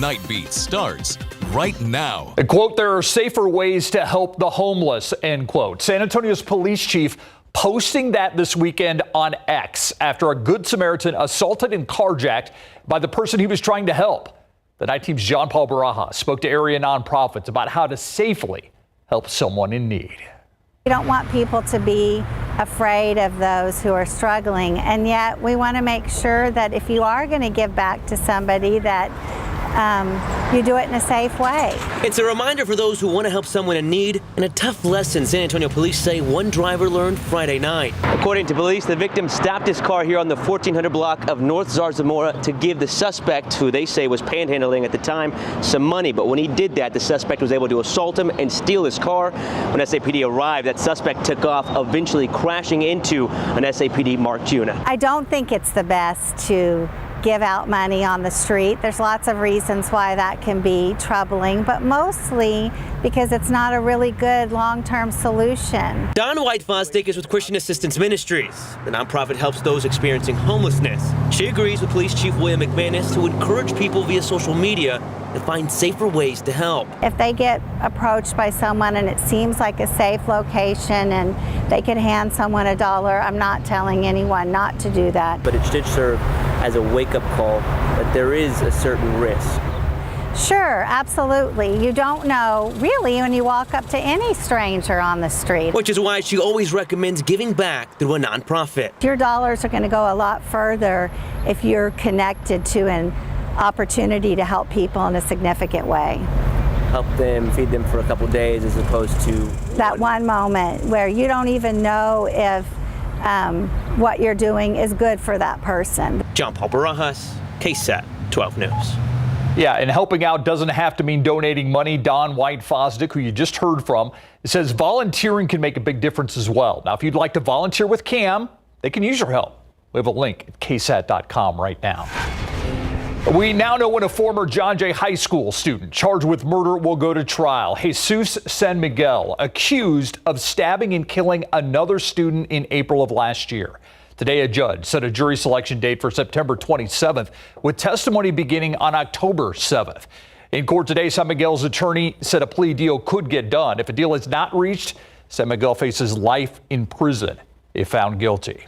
Nightbeat starts right now. And quote, there are safer ways to help the homeless, end quote. San Antonio's police chief posting that this weekend on X after a Good Samaritan assaulted and carjacked by the person he was trying to help. The Night Team's John Paul Barajas spoke to area nonprofits about how to safely help someone in need. We don't want people to be afraid of those who are struggling, and yet we want to make sure that if you are going to give back to somebody that you do it in a safe way. It's a reminder for those who want to help someone in need, and a tough lesson San Antonio police say one driver learned Friday night. According to police, the victim stopped his car here on the 1400 block of North Zarzamora to give the suspect, who they say was panhandling at the time, some money. But when he did that, the suspect was able to assault him and steal his car. When SAPD arrived, that suspect took off, eventually crashing into an SAPD marked unit. I don't think it's the best to give out money on the street. There's lots of reasons why that can be troubling, but mostly because it's not a really good long-term solution. Dawn White-Fosdick is with Christian Assistance Ministries. The nonprofit helps those experiencing homelessness. She agrees with Police Chief William McManus to encourage people via social media to find safer ways to help. If they get approached by someone and it seems like a safe location and they could hand someone $1, I'm not telling anyone not to do that. But it should serve as a wake-up call that there is a certain risk. Sure, absolutely. You don't know really when you walk up to any stranger on the street. Which is why she always recommends giving back through a nonprofit. Your dollars are going to go a lot further if you're connected to an opportunity to help people in a significant way. Help them, feed them for a couple days as opposed to that one moment where you don't even know if what you're doing is good for that person. John Paul Barajas, KSAT 12 News. Yeah, and helping out doesn't have to mean donating money. Dawn White-Fosdick, who you just heard from, says volunteering can make a big difference as well. Now, if you'd like to volunteer with CAM, they can use your help. We have a link at KSAT.com right now. We now know when a former John Jay High School student charged with murder will go to trial. Jesus San Miguel, accused of stabbing and killing another student in April of last year. Today, a judge set a jury selection date for September 27th, with testimony beginning on October 7th. In court today, San Miguel's attorney said a plea deal could get done. If a deal is not reached, San Miguel faces life in prison if found guilty.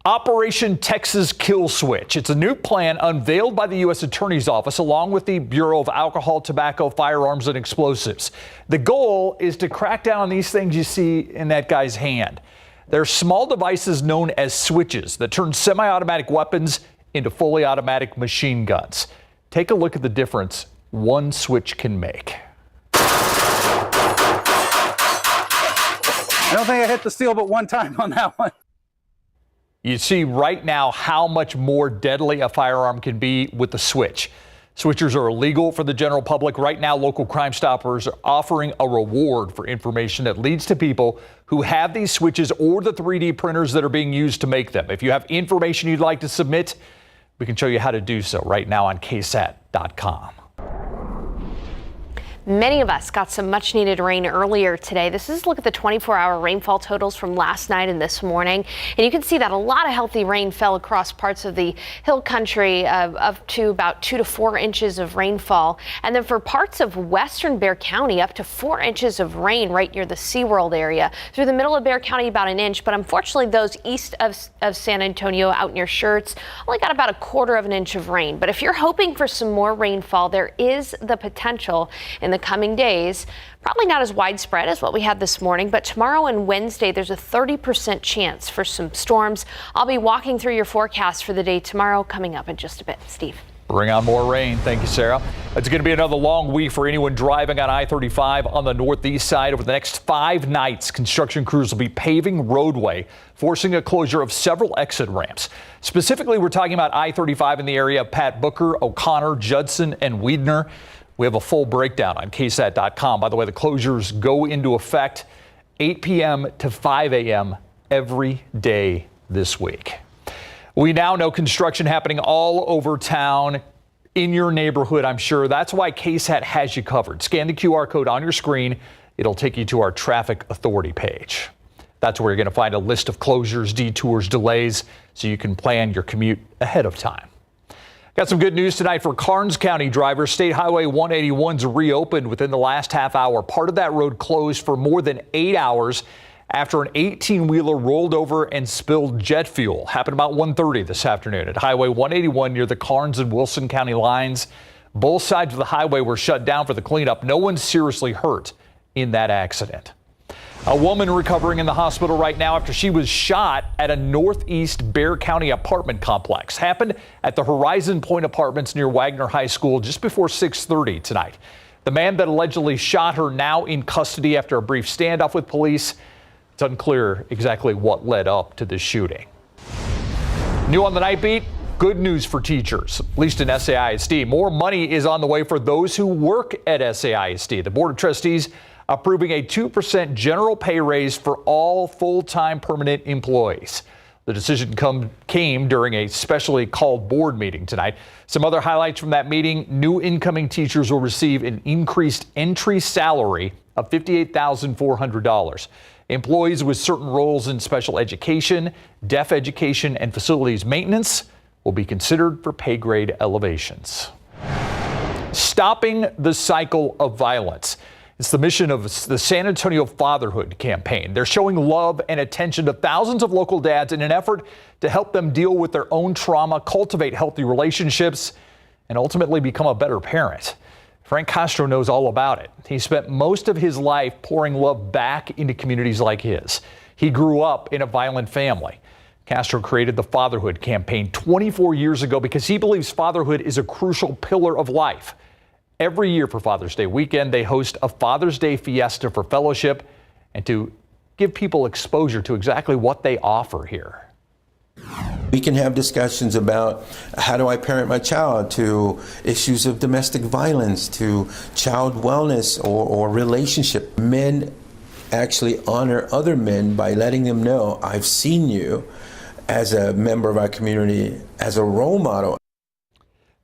Operation Texas Kill Switch. It's a new plan unveiled by the U.S. Attorney's Office along with the Bureau of Alcohol, Tobacco, Firearms, and Explosives. The goal is to crack down on these things you see in that guy's hand. They're small devices known as switches that turn semi-automatic weapons into fully automatic machine guns. Take a look at the difference one switch can make. I don't think I hit the steel but one time on that one. You see right now how much more deadly a firearm can be with the switch. Switchers are illegal for the general public. Right now, local Crime Stoppers are offering a reward for information that leads to people who have these switches or the 3D printers that are being used to make them. If you have information you'd like to submit, we can show you how to do so right now on KSAT.com. Many of us got some much needed rain earlier today. This is a look at the 24-hour rainfall totals from last night and this morning. And you can see that a lot of healthy rain fell across parts of the hill country, up to about 2 to 4 inches of rainfall. And then for parts of western Bexar County, up to 4 inches of rain right near the SeaWorld area. Through the middle of Bexar County, about an inch. But unfortunately, those east of San Antonio out near Schertz only got about 1/4 of an inch of rain. But if you're hoping for some more rainfall, there is the potential in the coming days. Probably not as widespread as what we had this morning, but tomorrow and Wednesday, there's a 30% chance for some storms. I'll be walking through your forecast for the day tomorrow coming up in just a bit. Steve. Bring on more rain. Thank you, Sarah. It's going to be another long week for anyone driving on I-35 on the northeast side. Over the next 5 nights, construction crews will be paving roadway, forcing a closure of several exit ramps. Specifically, we're talking about I-35 in the area of Pat Booker, O'Connor, Judson, and Weidner. We have a full breakdown on KSAT.com. By the way, the closures go into effect 8 p.m. to 5 a.m. every day this week. We now know construction happening all over town, in your neighborhood, I'm sure. That's why KSAT has you covered. Scan the QR code on your screen. It'll take you to our traffic authority page. That's where you're going to find a list of closures, detours, delays, so you can plan your commute ahead of time. Got some good news tonight for Karnes County drivers. State Highway 181's reopened within the last half hour. Part of that road closed for more than 8 hours after an 18-wheeler rolled over and spilled jet fuel. Happened about 1:30 this afternoon at Highway 181 near the Karnes and Wilson County lines. Both sides of the highway were shut down for the cleanup. No one seriously hurt in that accident. A woman recovering in the hospital right now after she was shot at a northeast Bexar County apartment complex. Happened at the Horizon Point Apartments near Wagner High School just before 6:30 tonight. The man that allegedly shot her now in custody after a brief standoff with police. It's unclear exactly what led up to this shooting. New on the Nightbeat, good news for teachers, at least in SAISD. More money is on the way for those who work at SAISD. The Board of Trustees approving a 2% general pay raise for all full-time permanent employees. The decision came during a specially called board meeting tonight. Some other highlights from that meeting: new incoming teachers will receive an increased entry salary of $58,400. Employees with certain roles in special education, deaf education, and facilities maintenance will be considered for pay grade elevations. Stopping the cycle of violence. It's the mission of the San Antonio Fatherhood Campaign. They're showing love and attention to thousands of local dads in an effort to help them deal with their own trauma, cultivate healthy relationships, and ultimately become a better parent. Frank Castro knows all about it. He spent most of his life pouring love back into communities like his. He grew up in a violent family. Castro created the Fatherhood Campaign 24 years ago because he believes fatherhood is a crucial pillar of life. Every year for Father's Day weekend, they host a Father's Day fiesta for fellowship and to give people exposure to exactly what they offer here. We can have discussions about how do I parent my child, to issues of domestic violence, to child wellness or relationship. Men actually honor other men by letting them know, I've seen you as a member of our community, as a role model.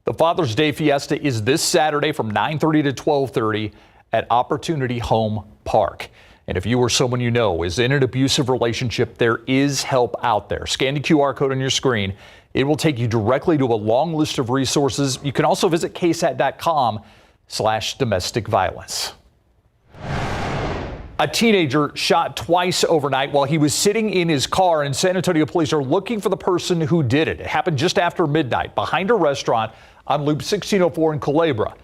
The Father's Day Fiesta is this Saturday from 9:30 to 12:30 at Opportunity Home Park. And if you or someone you know is in an abusive relationship, there is help out there. Scan the QR code on your screen. It will take you directly to a long list of resources. You can also visit ksat.com/domestic violence. A teenager shot twice overnight while he was sitting in his car, and San Antonio police are looking for the person who did it. It happened just after midnight behind a restaurant on Loop 1604 in Culebra.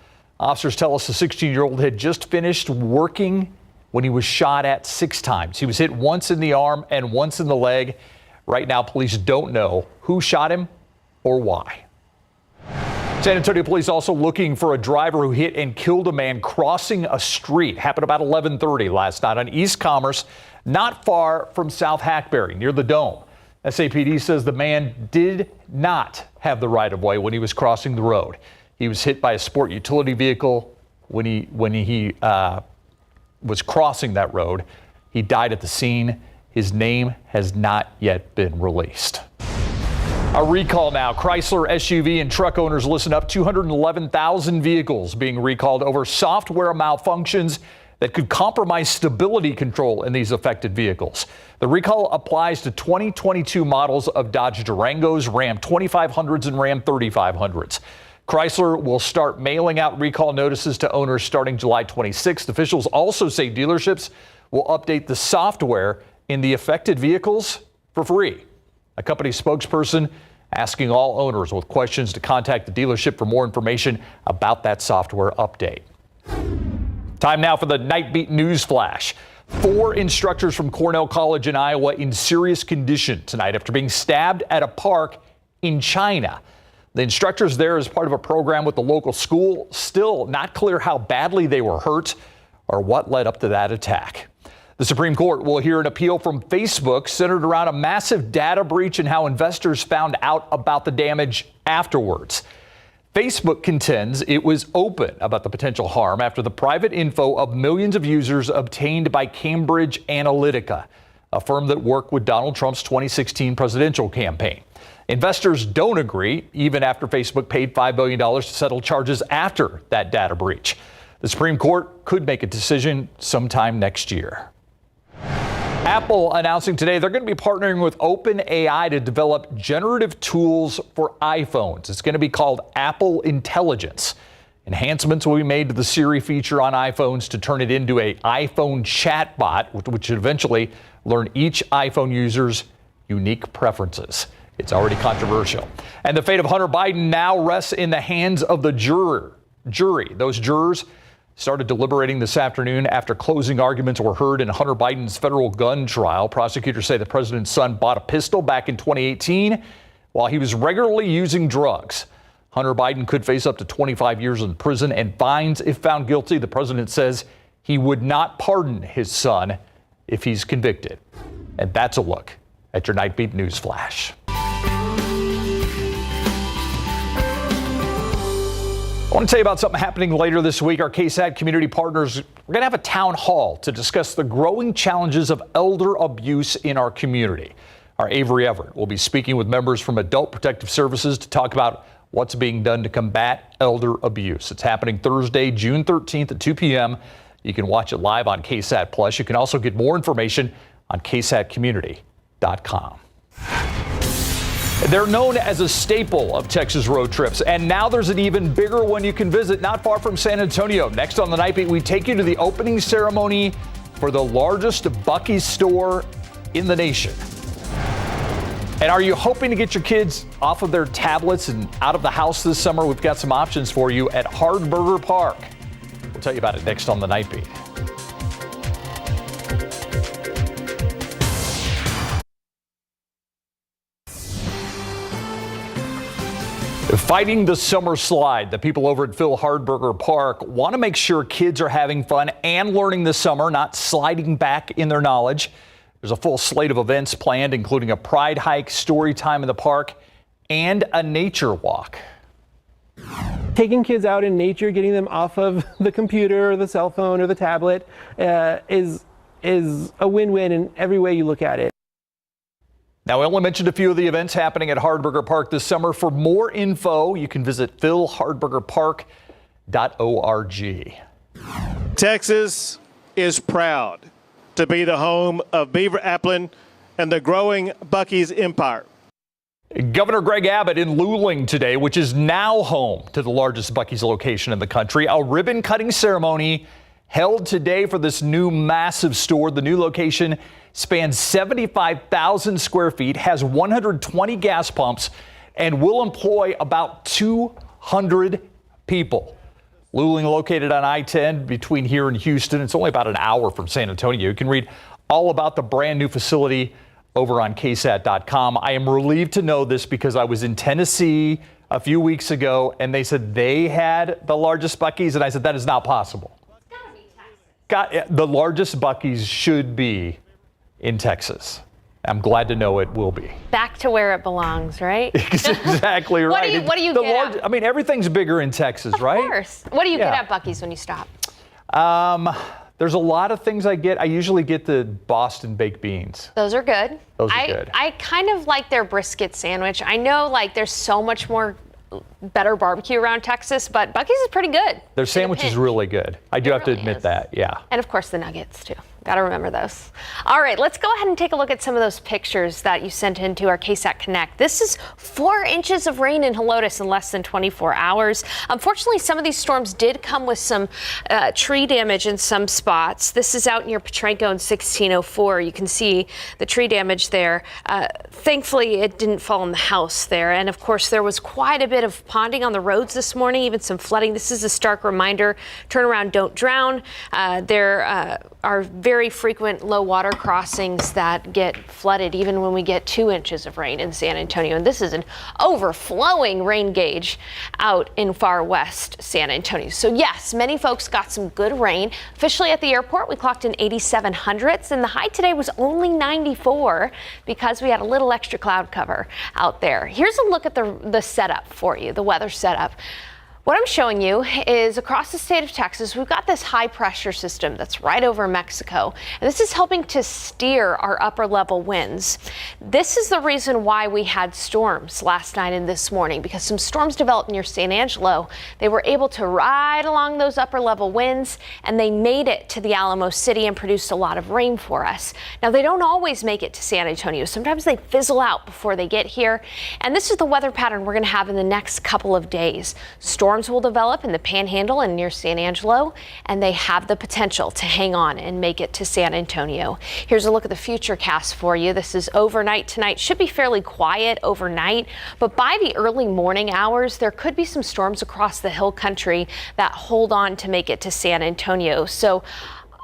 Officers tell us the 16-year-old had just finished working when he was shot at 6 times. He was hit once in the arm and once in the leg. Right now, police don't know who shot him or why. San Antonio police also looking for a driver who hit and killed a man crossing a street. Happened about 11:30 last night on East Commerce, not far from South Hackberry, near the Dome. SAPD says the man did not have the right-of-way when he was crossing the road. He was hit by a sport utility vehicle when he was crossing that road. He died at the scene. His name has not yet been released. A recall now. Chrysler SUV and truck owners, listen up. 211,000 vehicles being recalled over software malfunctions that could compromise stability control in these affected vehicles. The recall applies to 2022 models of Dodge Durangos, Ram 2500s, and Ram 3500s. Chrysler will start mailing out recall notices to owners starting July 26th. Officials also say dealerships will update the software in the affected vehicles for free. A company spokesperson asking all owners with questions to contact the dealership for more information about that software update. Time now for the Nightbeat News Flash. 4 instructors from Cornell College in Iowa in serious condition tonight after being stabbed at a park in China. The instructors there as part of a program with the local school. Still not clear how badly they were hurt or what led up to that attack. The Supreme Court will hear an appeal from Facebook centered around a massive data breach and how investors found out about the damage afterwards. Facebook contends it was open about the potential harm after the private info of millions of users obtained by Cambridge Analytica, a firm that worked with Donald Trump's 2016 presidential campaign. Investors don't agree, even after Facebook paid $5 billion to settle charges after that data breach. The Supreme Court could make a decision sometime next year. Apple announcing today they're going to be partnering with OpenAI to develop generative tools for iPhones. It's going to be called Apple Intelligence. Enhancements will be made to the Siri feature on iPhones to turn it into an iPhone chatbot, which should eventually learn each iPhone user's unique preferences. It's already controversial. And the fate of Hunter Biden now rests in the hands of the jury. Those jurors started deliberating this afternoon after closing arguments were heard in Hunter Biden's federal gun trial. Prosecutors say the president's son bought a pistol back in 2018 while he was regularly using drugs. Hunter Biden could face up to 25 years in prison and fines if found guilty. The president says he would not pardon his son if he's convicted. And that's a look at your Nightbeat News Flash. I want to tell you about something happening later this week. Our KSAT community partners, we're going to have a town hall to discuss the growing challenges of elder abuse in our community. Our Avery Everett will be speaking with members from Adult Protective Services to talk about what's being done to combat elder abuse. It's happening Thursday, June 13th at 2 p.m. You can watch it live on KSAT Plus. You can also get more information on ksatcommunity.com. They're known as a staple of Texas road trips, and now there's an even bigger one you can visit not far from San Antonio. Next on the Nightbeat, we take you to the opening ceremony for the largest Buc-ee's store in the nation. And are you hoping to get your kids off of their tablets and out of the house this summer? We've got some options for you at Hardburger Park. We'll tell you about it next on the Nightbeat. Fighting the summer slide, the people over at Phil Hardburger Park want to make sure kids are having fun and learning this summer, not sliding back in their knowledge. There's a full slate of events planned, including a pride hike, story time in the park, and a nature walk. Taking kids out in nature, getting them off of the computer or the cell phone or the tablet is a win-win in every way you look at it. Now, we only mentioned a few of the events happening at Hardburger Park this summer. For more info, you can visit philhardburgerpark.org. Texas is proud to be the home of Beaver Applin and the growing Buc-ee's empire. Governor Greg Abbott in Luling today, which is now home to the largest Buc-ee's location in the country. A ribbon cutting ceremony held today for this new massive store. The new location spans 75,000 square feet, has 120 gas pumps, and will employ about 200 people. Luling, located on I-10 between here and Houston. It's only about an hour from San Antonio. You can read all about the brand new facility over on KSAT.com. I am relieved to know this because I was in Tennessee a few weeks ago, and they said they had the largest Buc-ee's, and I said that is not possible. The largest Buc-ee's should be in Texas. I'm glad to know it will be. Back to where it belongs, right? Exactly right. What do you get at? I mean, everything's bigger in Texas, right? Of course. What do you get at Buc-ee's when you stop? There's a lot of things I get. I usually get the Boston baked beans. Those are good. Those are good. I kind of like their brisket sandwich. I know there's so much more better barbecue around Texas, but Buc-ee's is pretty good. Their sandwich is really good. I do have to admit that, yeah. And of course the nuggets too. Got to remember those. All right, let's go ahead and take a look at some of those pictures that you sent into our KSAT Connect. This is 4 inches of rain in Helotes in less than 24 hours. Unfortunately, some of these storms did come with some tree damage in some spots. This is out near Petrenko in 1604. You can see the tree damage there. Thankfully, it didn't fall in the house there. And of course, there was quite a bit of ponding on the roads this morning, even some flooding. This is a stark reminder. Turn around, don't drown. There are very frequent low water crossings that get flooded even when we get 2 inches of rain in San Antonio. And this is an overflowing rain gauge out in far west San Antonio. So yes, many folks got some good rain. Officially at the airport, we clocked in 87 hundredths, and the high today was only 94 because we had a little extra cloud cover out there. Here's a look at the setup for you, the weather setup. What I'm showing you is across the state of Texas, we've got this high pressure system that's right over Mexico, and this is helping to steer our upper level winds. This is the reason why we had storms last night and this morning, because some storms developed near San Angelo. They were able to ride along those upper level winds, and they made it to the Alamo City and produced a lot of rain for us. Now, they don't always make it to San Antonio. Sometimes they fizzle out before they get here, and this is the weather pattern we're going to have in the next couple of days. Storms will develop in the Panhandle and near San Angelo, and they have the potential to hang on and make it to San Antonio. Here's a look at the futurecast for you. This is overnight tonight. Should be fairly quiet overnight, but by the early morning hours, there could be some storms across the hill country that hold on to make it to San Antonio. So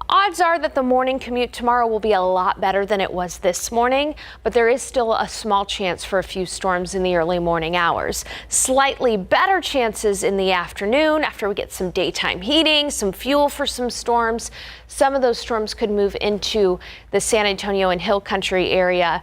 odds are that the morning commute tomorrow will be a lot better than it was this morning, but there is still a small chance for a few storms in the early morning hours. Slightly better chances in the afternoon after we get some daytime heating, some fuel for some storms. Some of those storms could move into the San Antonio and Hill Country area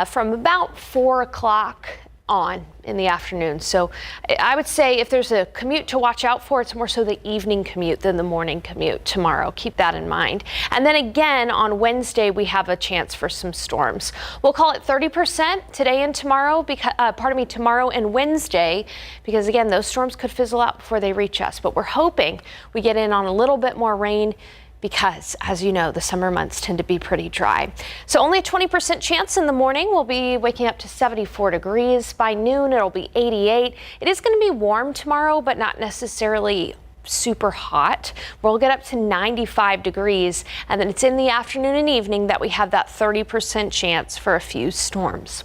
from about 4 o'clock on in the afternoon. So I would say if there's a commute to watch out for, it's more so the evening commute than the morning commute tomorrow. Keep that in mind. And then again on Wednesday, we have a chance for some storms. We'll call it 30% today and tomorrow, tomorrow and Wednesday, because again, those storms could fizzle out before they reach us. But we're hoping we get in on a little bit more rain, because, as you know, the summer months tend to be pretty dry. So only a 20% chance in the morning. We'll be waking up to 74 degrees. By noon, it'll be 88. It is going to be warm tomorrow, but not necessarily super hot. We'll get up to 95 degrees, and then it's in the afternoon and evening that we have that 30% chance for a few storms.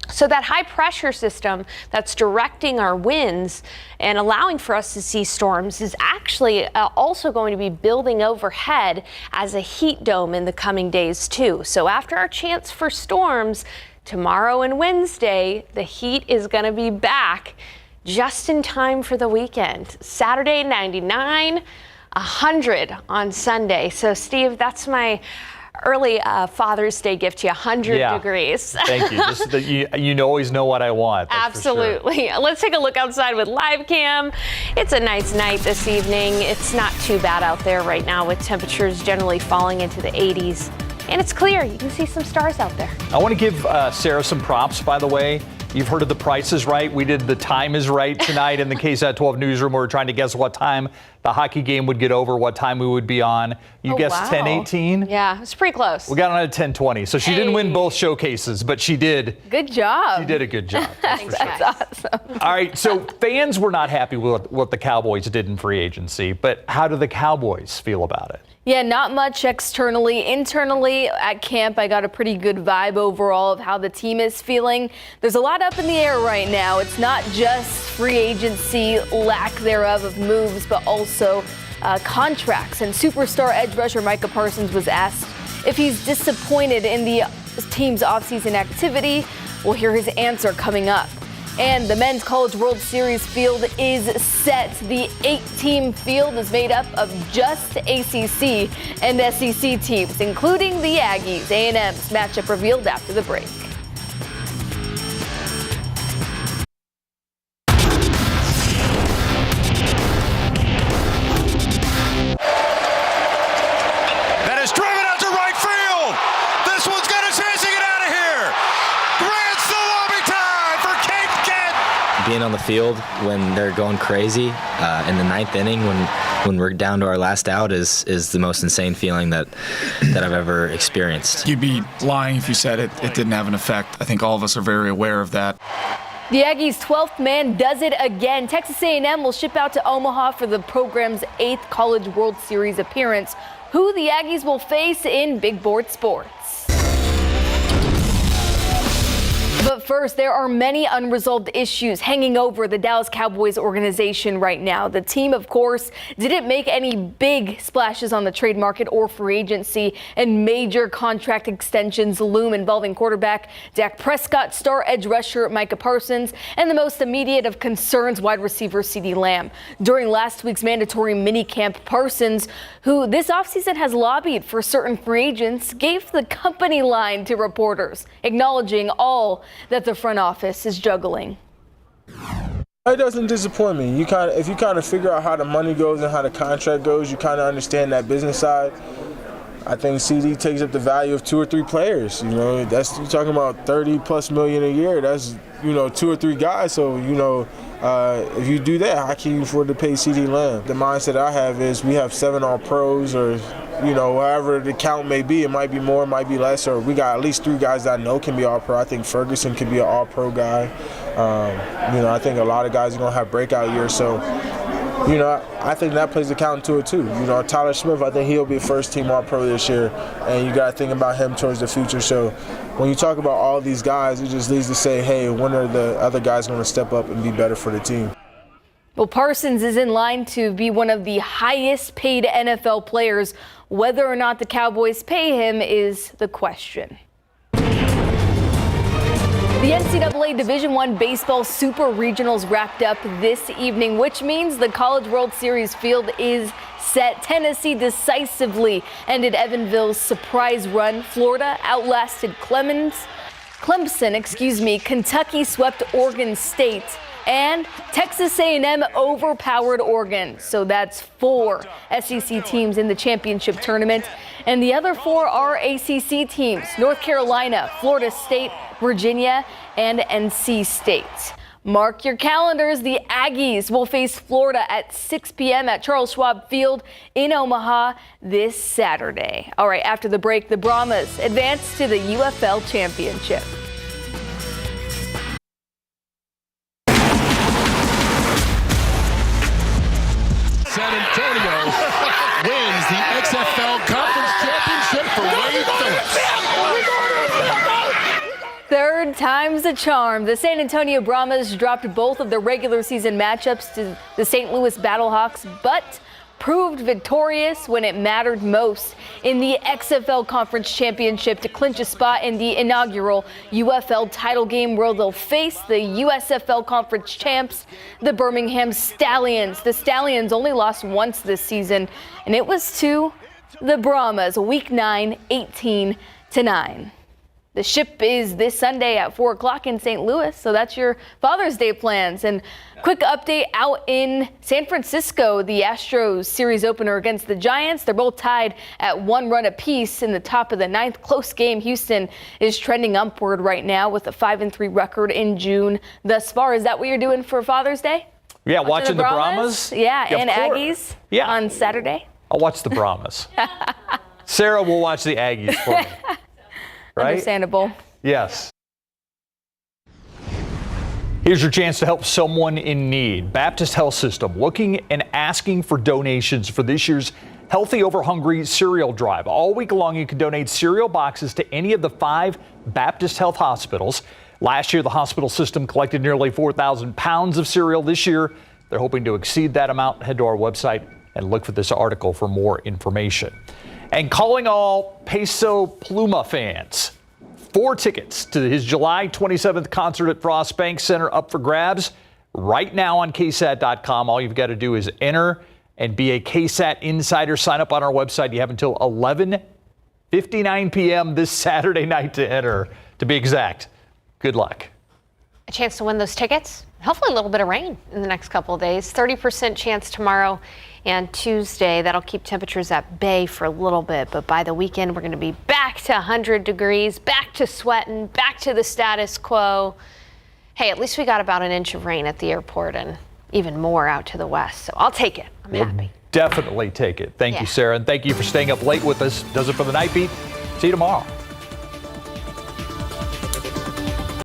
So that high pressure system that's directing our winds and allowing for us to see storms is actually also going to be building overhead as a heat dome in the coming days too. So after our chance for storms tomorrow and Wednesday, the heat is going to be back just in time for the weekend. Saturday 99, 100 on Sunday. So Steve, that's my early Father's Day gift to you, 100 degrees. Thank you. Just that you always know what I want. Absolutely. Sure. Let's take a look outside with live cam. It's a nice night this evening. It's not too bad out there right now with temperatures generally falling into the 80s. And it's clear. You can see some stars out there. I want to give Sarah some props, by the way. You've heard of The Price is Right. We did The Time is Right tonight in the KSAT 12 newsroom. We were trying to guess what time the hockey game would get over, what time we would be on. You guessed 10:18? Yeah, it's pretty close. We got on at 10:20. So she didn't win both showcases, but she did. Good job. She did a good job. That's awesome. All right, so fans were not happy with what the Cowboys did in free agency, but how do the Cowboys feel about it? Yeah, not much externally. Internally at camp, I got a pretty good vibe overall of how the team is feeling. There's a lot up in the air right now. It's not just free agency, lack thereof of moves, but also contracts. And superstar edge rusher Micah Parsons was asked if he's disappointed in the team's offseason activity. We'll hear his answer coming up. And the Men's College World Series field is set. The 8-team field is made up of just ACC and SEC teams, including the Aggies. A&M's matchup revealed after the break. That is driven out to right field. This one's got a chance to get out of here. Grand salami time for Cape Kent. Being on the field when they're going crazy in the ninth inning when we're down to our last out is the most insane feeling that I've ever experienced. You'd be lying if you said it didn't have an effect. I think all of us are very aware of that. The Aggies' 12th man does it again. Texas A&M will ship out to Omaha for the program's 8th College World Series appearance. Who the Aggies will face in Big Board Sports. But first, there are many unresolved issues hanging over the Dallas Cowboys organization right now. The team, of course, didn't make any big splashes on the trade market or free agency, and major contract extensions loom involving quarterback Dak Prescott, star edge rusher Micah Parsons, and the most immediate of concerns, wide receiver CeeDee Lamb. During last week's mandatory minicamp, Parsons, who this offseason has lobbied for certain free agents, gave the company line to reporters, acknowledging all that the front office is juggling. It doesn't disappoint me. If you kind of figure out how the money goes and how the contract goes, you kind of understand that business side. I think CD takes up the value of 2 or 3 players. You know, you're talking about $30+ million a year. That's 2 or 3 guys. So if you do that, how can you afford to pay CD Lamb? The mindset I have is we have 7 All-Pros, or however the count may be. It might be more, it might be less. Or we got at least 3 guys that I know can be All-Pro. I think Ferguson could be an All-Pro guy. I think a lot of guys are gonna have breakout years. So. I think that plays a count to it too. Tyler Smith, I think he'll be first-team All-Pro this year, and you got to think about him towards the future. So when you talk about all these guys, it just leads to say, hey, when are the other guys going to step up and be better for the team? Well, Parsons is in line to be one of the highest-paid NFL players. Whether or not the Cowboys pay him is the question. The NCAA Division I Baseball Super Regionals wrapped up this evening, which means the College World Series field is set. Tennessee decisively ended Evansville's surprise run. Florida outlasted Clemson. Kentucky swept Oregon State. And Texas A&M overpowered Oregon. So that's 4 SEC teams in the championship tournament. And the other 4 are ACC teams: North Carolina, Florida State, Virginia, and NC State. Mark your calendars. The Aggies will face Florida at 6 p.m. at Charles Schwab Field in Omaha this Saturday. All right, after the break, the Brahmas advance to the UFL Championship. San Antonio wins the XFL Conference Championship for Wade Phillips. Third time's a charm. The San Antonio Brahmas dropped both of their regular season matchups to the St. Louis Battlehawks, but proved victorious when it mattered most in the XFL Conference Championship to clinch a spot in the inaugural UFL title game, where they'll face the USFL Conference champs, the Birmingham Stallions. The Stallions only lost once this season, and it was to the Brahmas, Week 9, 18-9. The ship is this Sunday at 4 o'clock in St. Louis, so that's your Father's Day plans. And quick update out in San Francisco, the Astros series opener against the Giants. They're both tied at 1 run apiece in the top of the 9th. Close game. Houston is trending upward right now with a 5-3 record in June thus far. Is that what you're doing for Father's Day? Yeah, watching the Brahmas. Yeah, and Aggies on Saturday. I'll watch the Brahmas. Sarah will watch the Aggies for me. Right? Understandable. Yes. Here's your chance to help someone in need. Baptist Health System looking and asking for donations for this year's Healthy Over Hungry cereal drive. All week long, you can donate cereal boxes to any of the 5 Baptist Health hospitals. Last year, the hospital system collected nearly 4,000 pounds of cereal. This year, they're hoping to exceed that amount. Head to our website and look for this article for more information. And calling all Peso Pluma fans, 4 tickets to his July 27th concert at Frost Bank Center up for grabs right now on KSAT.com. All you've got to do is enter and be a KSAT insider. Sign up on our website. You have until 11:59 p.m. this Saturday night to enter, to be exact. Good luck. A chance to win those tickets. Hopefully a little bit of rain in the next couple of days. 30% chance tomorrow and Tuesday. That'll keep temperatures at bay for a little bit, but by the weekend we're going to be back to 100 degrees, back to sweating, back to the status quo. Hey, at least we got about an inch of rain at the airport and even more out to the west, so I'll take it. I'm happy. Definitely take it. Thank you, Sarah, and thank you for staying up late with us. Does it for the Nightbeat. See you tomorrow.